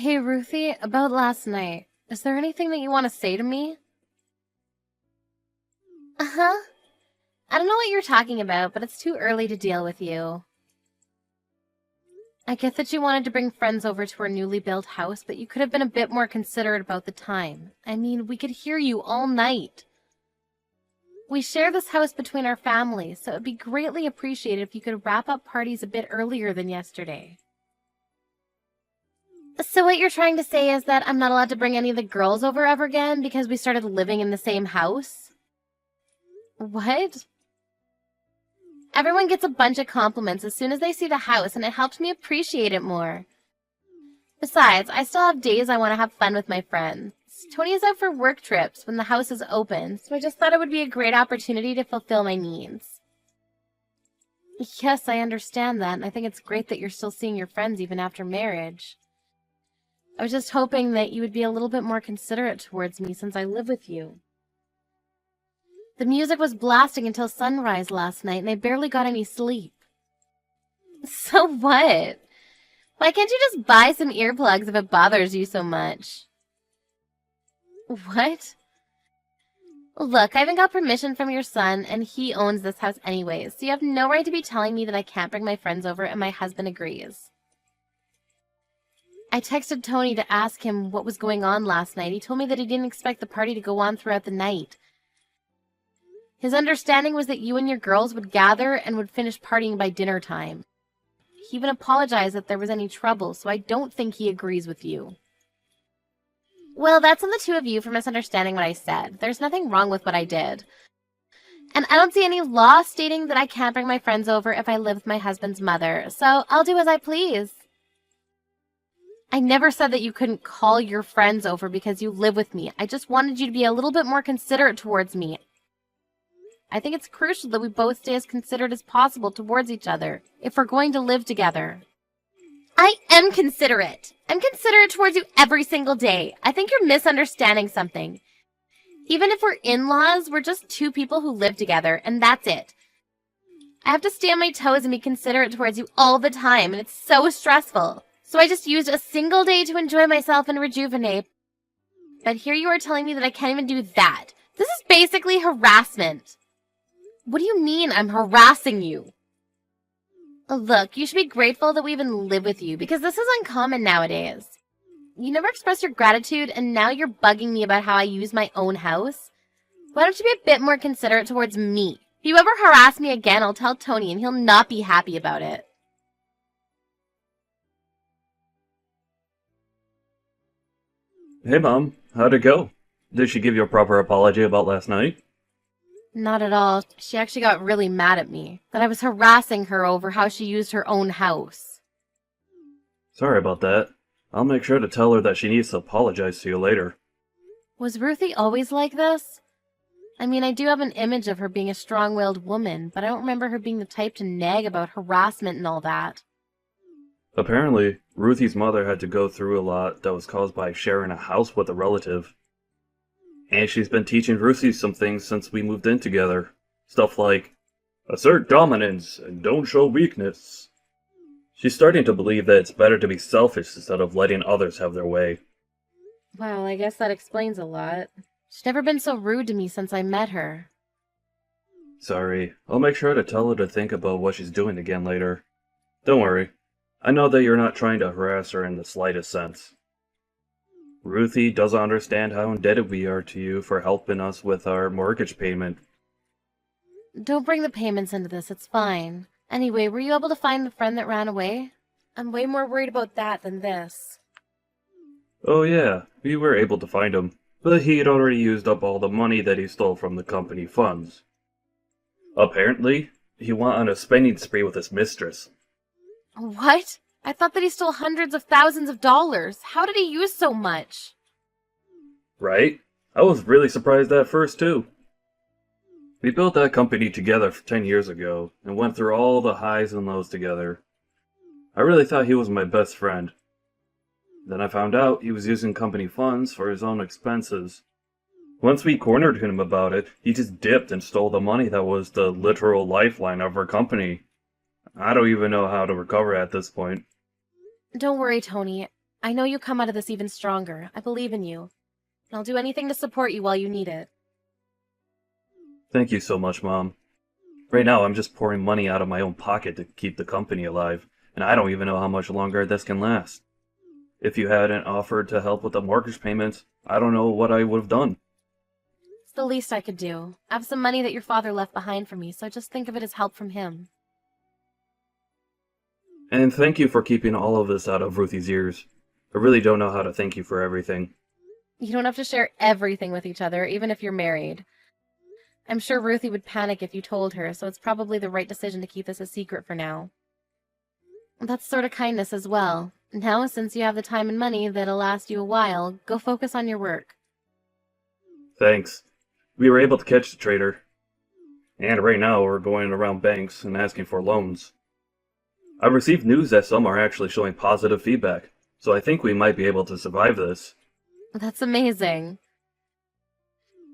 Hey, Ruthie, about last night. Is there anything that you want to say to me? Uh-huh. I don't know what you're talking about, but it's too early to deal with you. I get that you wanted to bring friends over to our newly built house, but you could have been a bit more considerate about the time. I mean, we could hear you all night. We share this house between our families, so it'd be greatly appreciated if you could wrap up parties a bit earlier than yesterday. So what you're trying to say is that I'm not allowed to bring any of the girls over ever again because we started living in the same house? What? Everyone gets a bunch of compliments as soon as they see the house, and it helps me appreciate it more. Besides, I still have days I want to have fun with my friends. Tony is out for work trips when the house is open, so I just thought it would be a great opportunity to fulfill my needs. Yes, I understand that, and I think it's great that you're still seeing your friends even after marriage. I was just hoping that you would be a little bit more considerate towards me since I live with you. The music was blasting until sunrise last night, and I barely got any sleep. So what? Why can't you just buy some earplugs if it bothers you so much? What? Look, I haven't got permission from your son, and he owns this house anyways, so you have no right to be telling me that I can't bring my friends over and my husband agrees. I texted Tony to ask him what was going on last night. He told me that he didn't expect the party to go on throughout the night. His understanding was that you and your girls would gather and would finish partying by dinner time. He even apologized if there was any trouble, so I don't think he agrees with you. Well, that's on the two of you for misunderstanding what I said. There's nothing wrong with what I did. And I don't see any law stating that I can't bring my friends over if I live with my husband's mother, so I'll do as I please. I never said that you couldn't call your friends over because you live with me. I just wanted you to be a little bit more considerate towards me. I think it's crucial that we both stay as considerate as possible towards each other if we're going to live together. I am considerate. I'm considerate towards you every single day. I think you're misunderstanding something. Even if we're in-laws, we're just two people who live together, and that's it. I have to stay on my toes and be considerate towards you all the time, and it's so stressful. So I just used a single day to enjoy myself and rejuvenate. But here you are telling me that I can't even do that. This is basically harassment. What do you mean I'm harassing you? Look, you should be grateful that we even live with you, because this is uncommon nowadays. You never expressed your gratitude, and now you're bugging me about how I use my own house? Why don't you be a bit more considerate towards me? If you ever harass me again, I'll tell Tony, and he'll not be happy about it. Hey Mom, how'd it go? Did she give you a proper apology about last night? Not at all. She actually got really mad at me, that I was harassing her over how she used her own house. Sorry about that. I'll make sure to tell her that she needs to apologize to you later. Was Ruthie always like this? I mean, I do have an image of her being a strong-willed woman, but I don't remember her being the type to nag about harassment and all that. Apparently, Ruthie's mother had to go through a lot that was caused by sharing a house with a relative. And she's been teaching Ruthie some things since we moved in together. Stuff like, assert dominance and don't show weakness. She's starting to believe that it's better to be selfish instead of letting others have their way. Well, I guess that explains a lot. She's never been so rude to me since I met her. Sorry, I'll make sure to tell her to think about what she's doing again later. Don't worry, I know that you're not trying to harass her in the slightest sense. Ruthie doesn't understand how indebted we are to you for helping us with our mortgage payment. Don't bring the payments into this, it's fine. Anyway, were you able to find the friend that ran away? I'm way more worried about that than this. Oh yeah, we were able to find him, but he had already used up all the money that he stole from the company funds. Apparently, he went on a spending spree with his mistress. What? I thought that he stole hundreds of thousands of dollars. How did he use so much? Right? I was really surprised at first too. We built that company together 10 years ago, and went through all the highs and lows together. I really thought he was my best friend. Then I found out he was using company funds for his own expenses. Once we cornered him about it, he just dipped and stole the money that was the literal lifeline of our company. I don't even know how to recover at this point. Don't worry, Tony. I know you'll come out of this even stronger. I believe in you. And I'll do anything to support you while you need it. Thank you so much, Mom. Right now, I'm just pouring money out of my own pocket to keep the company alive, and I don't even know how much longer this can last. If you hadn't offered to help with the mortgage payments, I don't know what I would have done. It's the least I could do. I have some money that your father left behind for me, so just think of it as help from him. And thank you for keeping all of this out of Ruthie's ears. I really don't know how to thank you for everything. You don't have to share everything with each other, even if you're married. I'm sure Ruthie would panic if you told her, so it's probably the right decision to keep this a secret for now. That's sort of kindness as well. Now, since you have the time and money that'll last you a while, go focus on your work. Thanks. We were able to catch the traitor. And right now we're going around banks and asking for loans. I've received news that some are actually showing positive feedback, so I think we might be able to survive this. That's amazing.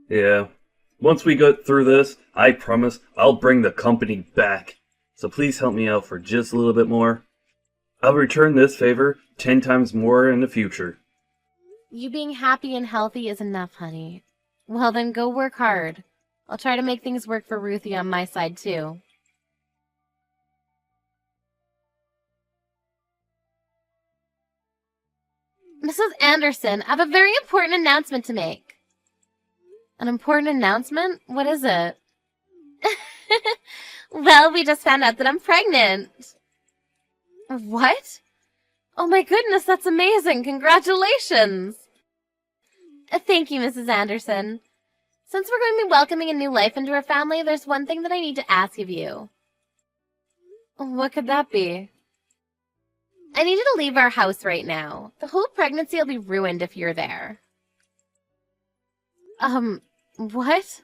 Yeah. Once we get through this, I promise I'll bring the company back. So please help me out for just a little bit more. I'll return this favor 10 times more in the future. You being happy and healthy is enough, honey. Well, then go work hard. I'll try to make things work for Ruthie on my side, too. Mrs. Anderson, I have a very important announcement to make. An important announcement? What is it? Well, we just found out that I'm pregnant. What? Oh my goodness, that's amazing. Congratulations. Thank you, Mrs. Anderson. Since we're going to be welcoming a new life into our family, there's one thing that I need to ask of you. What could that be? I need you to leave our house right now. The whole pregnancy will be ruined if you're there. What?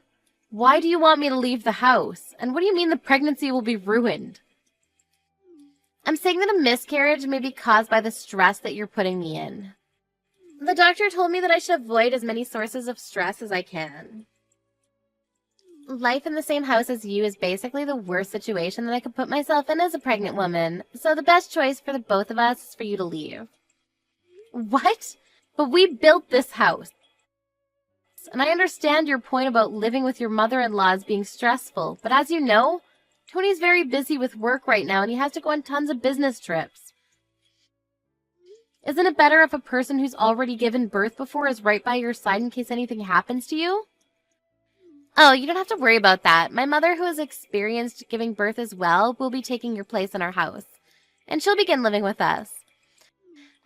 Why do you want me to leave the house? And what do you mean the pregnancy will be ruined? I'm saying that a miscarriage may be caused by the stress that you're putting me in. The doctor told me that I should avoid as many sources of stress as I can. Life in the same house as you is basically the worst situation that I could put myself in as a pregnant woman, so the best choice for the both of us is for you to leave. What? But we built this house. And I understand your point about living with your mother-in-law as being stressful, but as you know, Tony's very busy with work right now and he has to go on tons of business trips. Isn't it better if a person who's already given birth before is right by your side in case anything happens to you? Oh, you don't have to worry about that. My mother, who has experienced giving birth as well, will be taking your place in our house, and she'll begin living with us.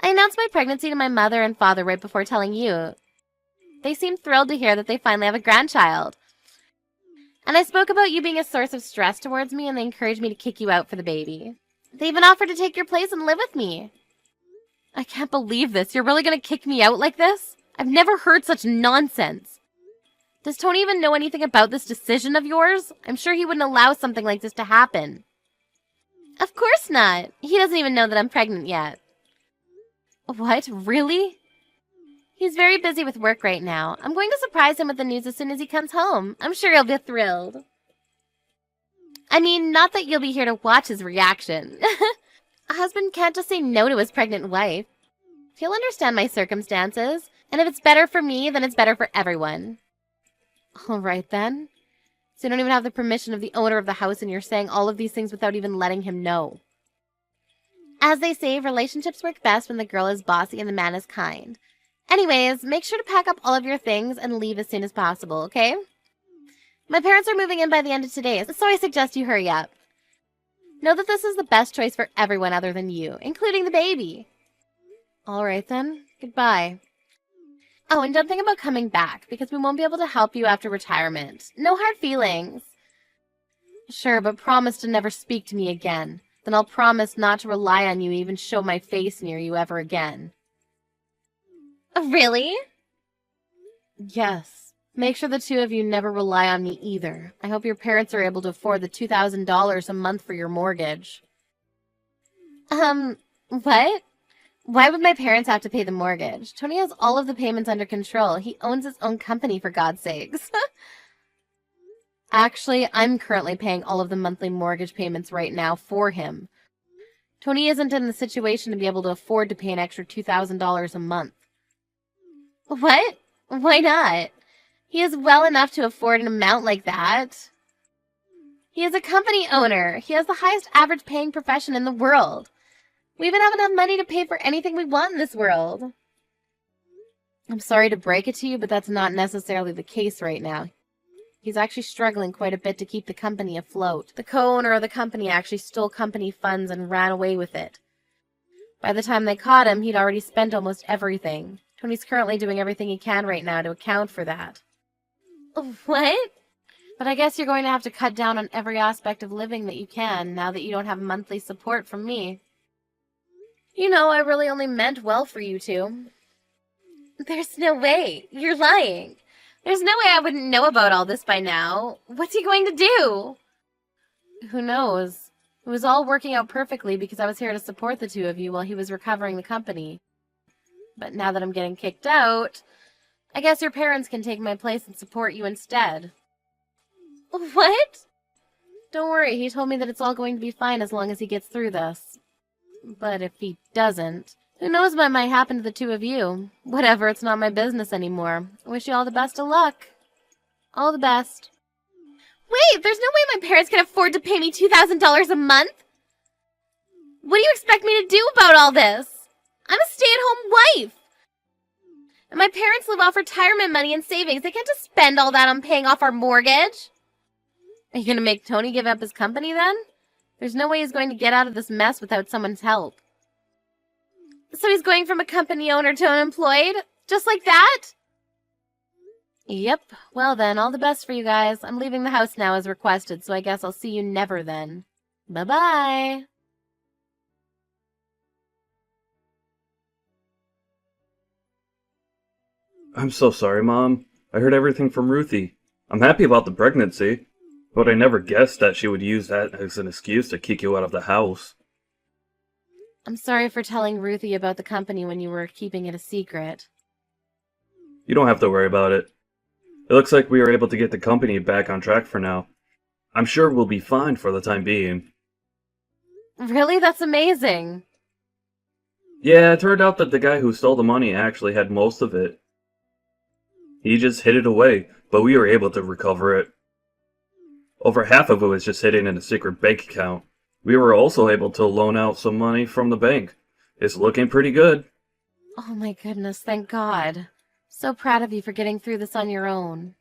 I announced my pregnancy to my mother and father right before telling you. They seemed thrilled to hear that they finally have a grandchild. And I spoke about you being a source of stress towards me, and they encouraged me to kick you out for the baby. They even offered to take your place and live with me. I can't believe this. You're really going to kick me out like this? I've never heard such nonsense. Does Tony even know anything about this decision of yours? I'm sure he wouldn't allow something like this to happen. Of course not. He doesn't even know that I'm pregnant yet. What? Really? He's very busy with work right now. I'm going to surprise him with the news as soon as he comes home. I'm sure he'll be thrilled. I mean, not that you'll be here to watch his reaction. A husband can't just say no to his pregnant wife. He'll understand my circumstances, and if it's better for me, then it's better for everyone. All right, then. So you don't even have the permission of the owner of the house, and you're saying all of these things without even letting him know. As they say, relationships work best when the girl is bossy and the man is kind. Anyways, make sure to pack up all of your things and leave as soon as possible, okay? My parents are moving in by the end of today, so I suggest you hurry up. Know that this is the best choice for everyone other than you, including the baby. All right, then. Goodbye. Oh, and don't think about coming back, because we won't be able to help you after retirement. No hard feelings. Sure, but promise to never speak to me again. Then I'll promise not to rely on you, even show my face near you ever again. Really? Yes. Make sure the two of you never rely on me either. I hope your parents are able to afford the $2,000 a month for your mortgage. What? Why would my parents have to pay the mortgage? Tony has all of the payments under control. He owns his own company, for God's sakes. Actually, I'm currently paying all of the monthly mortgage payments right now for him. Tony isn't in the situation to be able to afford to pay an extra $2,000 a month. What? Why not? He is well enough to afford an amount like that. He is a company owner. He has the highest average paying profession in the world. We even have enough money to pay for anything we want in this world. I'm sorry to break it to you, but that's not necessarily the case right now. He's actually struggling quite a bit to keep the company afloat. The co-owner of the company actually stole company funds and ran away with it. By the time they caught him, he'd already spent almost everything. Tony's currently doing everything he can right now to account for that. What? But I guess you're going to have to cut down on every aspect of living that you can, now that you don't have monthly support from me. You know, I really only meant well for you two. There's no way. You're lying. There's no way I wouldn't know about all this by now. What's he going to do? Who knows? It was all working out perfectly because I was here to support the two of you while he was recovering the company. But now that I'm getting kicked out, I guess your parents can take my place and support you instead. What? Don't worry, he told me that it's all going to be fine as long as he gets through this. But if he doesn't, who knows what might happen to the two of you? Whatever, it's not my business anymore. I wish you all the best of luck. All the best. Wait, there's no way my parents can afford to pay me $2,000 a month? What do you expect me to do about all this? I'm a stay-at-home wife. And my parents live off retirement money and savings. They can't just spend all that on paying off our mortgage. Are you going to make Tony give up his company then? There's no way he's going to get out of this mess without someone's help. So he's going from a company owner to unemployed? Just like that? Yep. Well then, all the best for you guys. I'm leaving the house now as requested, so I guess I'll see you never then. Bye-bye. I'm so sorry, Mom. I heard everything from Ruthie. I'm happy about the pregnancy, but I never guessed that she would use that as an excuse to kick you out of the house. I'm sorry for telling Ruthie about the company when you were keeping it a secret. You don't have to worry about it. It looks like we were able to get the company back on track for now. I'm sure we'll be fine for the time being. Really? That's amazing. Yeah, it turned out that the guy who stole the money actually had most of it. He just hid it away, but we were able to recover it. Over half of it was just hidden in a secret bank account. We were also able to loan out some money from the bank. It's looking pretty good. Oh my goodness, thank God. So proud of you for getting through this on your own.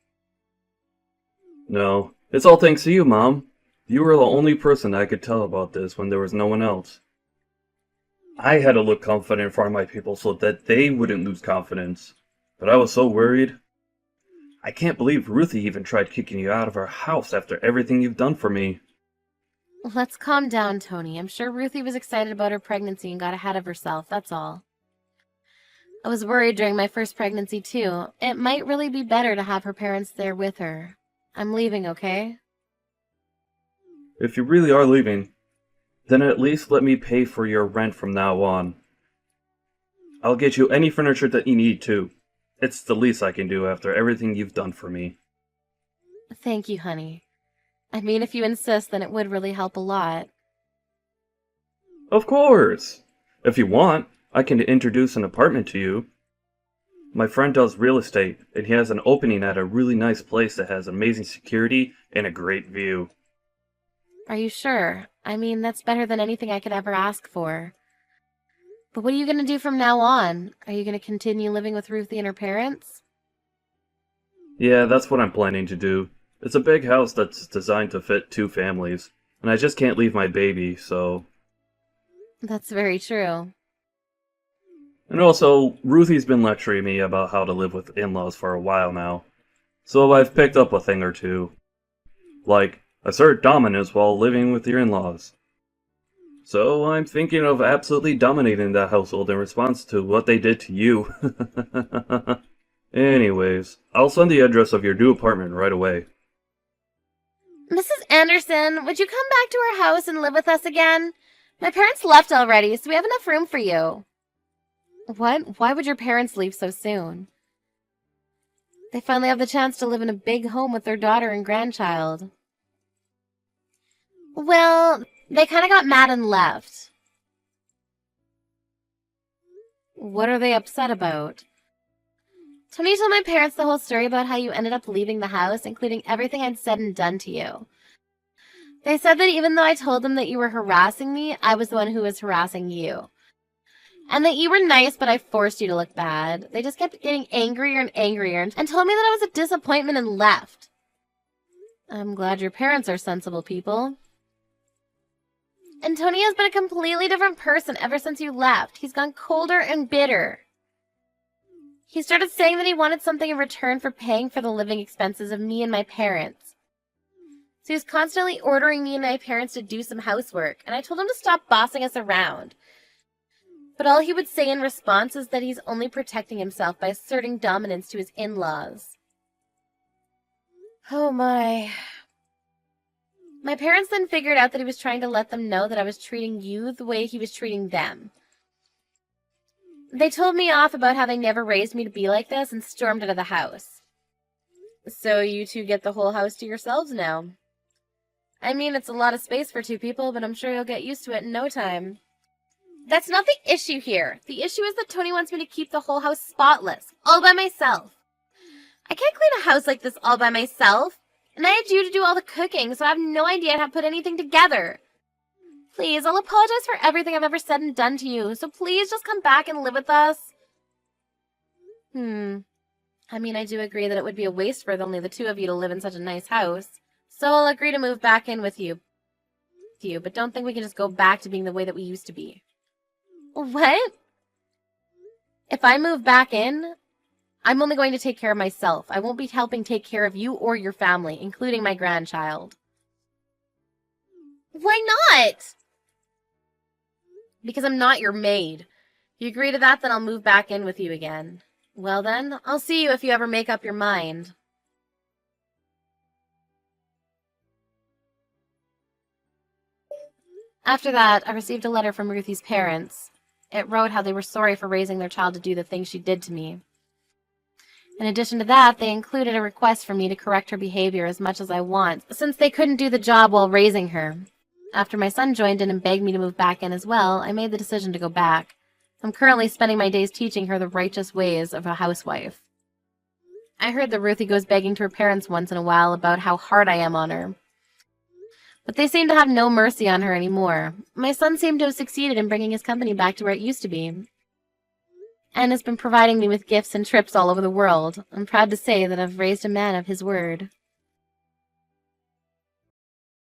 No, it's all thanks to you, Mom. You were the only person I could tell about this when there was no one else. I had to look confident in front of my people so that they wouldn't lose confidence. But I was so worried. I can't believe Ruthie even tried kicking you out of our house after everything you've done for me. Let's calm down, Tony. I'm sure Ruthie was excited about her pregnancy and got ahead of herself, that's all. I was worried during my first pregnancy, too. It might really be better to have her parents there with her. I'm leaving, okay? If you really are leaving, then at least let me pay for your rent from now on. I'll get you any furniture that you need, too. It's the least I can do after everything you've done for me. Thank you, honey. I mean, if you insist, then it would really help a lot. Of course! If you want, I can introduce an apartment to you. My friend does real estate, and he has an opening at a really nice place that has amazing security and a great view. Are you sure? I mean, that's better than anything I could ever ask for. But what are you going to do from now on? Are you going to continue living with Ruthie and her parents? Yeah, that's what I'm planning to do. It's a big house that's designed to fit 2 families, and I just can't leave my baby, so... That's very true. And also, Ruthie's been lecturing me about how to live with in-laws for a while now, so I've picked up a thing or two. Like, assert dominance while living with your in-laws. So I'm thinking of absolutely dominating that household in response to what they did to you. Anyways, I'll send the address of your new apartment right away. Mrs. Anderson, would you come back to our house and live with us again? My parents left already, so we have enough room for you. What? Why would your parents leave so soon? They finally have the chance to live in a big home with their daughter and grandchild. Well, they kind of got mad and left. What are they upset about? Tony told my parents the whole story about how you ended up leaving the house, including everything I'd said and done to you. They said that even though I told them that you were harassing me, I was the one who was harassing you. And that you were nice, but I forced you to look bad. They just kept getting angrier and angrier and told me that I was a disappointment and left. I'm glad your parents are sensible people. And Tony has been a completely different person ever since you left. He's gone colder and bitter. He started saying that he wanted something in return for paying for the living expenses of me and my parents. So he was constantly ordering me and my parents to do some housework, and I told him to stop bossing us around. But all he would say in response is that he's only protecting himself by asserting dominance to his in-laws. Oh my. My parents then figured out that he was trying to let them know that I was treating you the way he was treating them. They told me off about how they never raised me to be like this and stormed out of the house. So you two get the whole house to yourselves now. I mean, it's a lot of space for two people, but I'm sure you'll get used to it in no time. That's not the issue here. The issue is that Tony wants me to keep the whole house spotless, all by myself. I can't clean a house like this all by myself. And I had you to do all the cooking, so I have no idea how to put anything together. Please, I'll apologize for everything I've ever said and done to you, so please just come back and live with us. I mean, I do agree that it would be a waste for only the two of you to live in such a nice house. So I'll agree to move back in with you. But don't think we can just go back to being the way that we used to be. What? If I move back in, I'm only going to take care of myself. I won't be helping take care of you or your family, including my grandchild. Why not? Because I'm not your maid. If you agree to that, then I'll move back in with you again. Well then, I'll see you if you ever make up your mind. After that, I received a letter from Ruthie's parents. It wrote how they were sorry for raising their child to do the things she did to me. In addition to that, they included a request for me to correct her behavior as much as I want, since they couldn't do the job while raising her. After my son joined in and begged me to move back in as well, I made the decision to go back. I'm currently spending my days teaching her the righteous ways of a housewife. I heard that Ruthie goes begging to her parents once in a while about how hard I am on her. But they seem to have no mercy on her anymore. My son seemed to have succeeded in bringing his company back to where it used to be, and has been providing me with gifts and trips all over the world. I'm proud to say that I've raised a man of his word.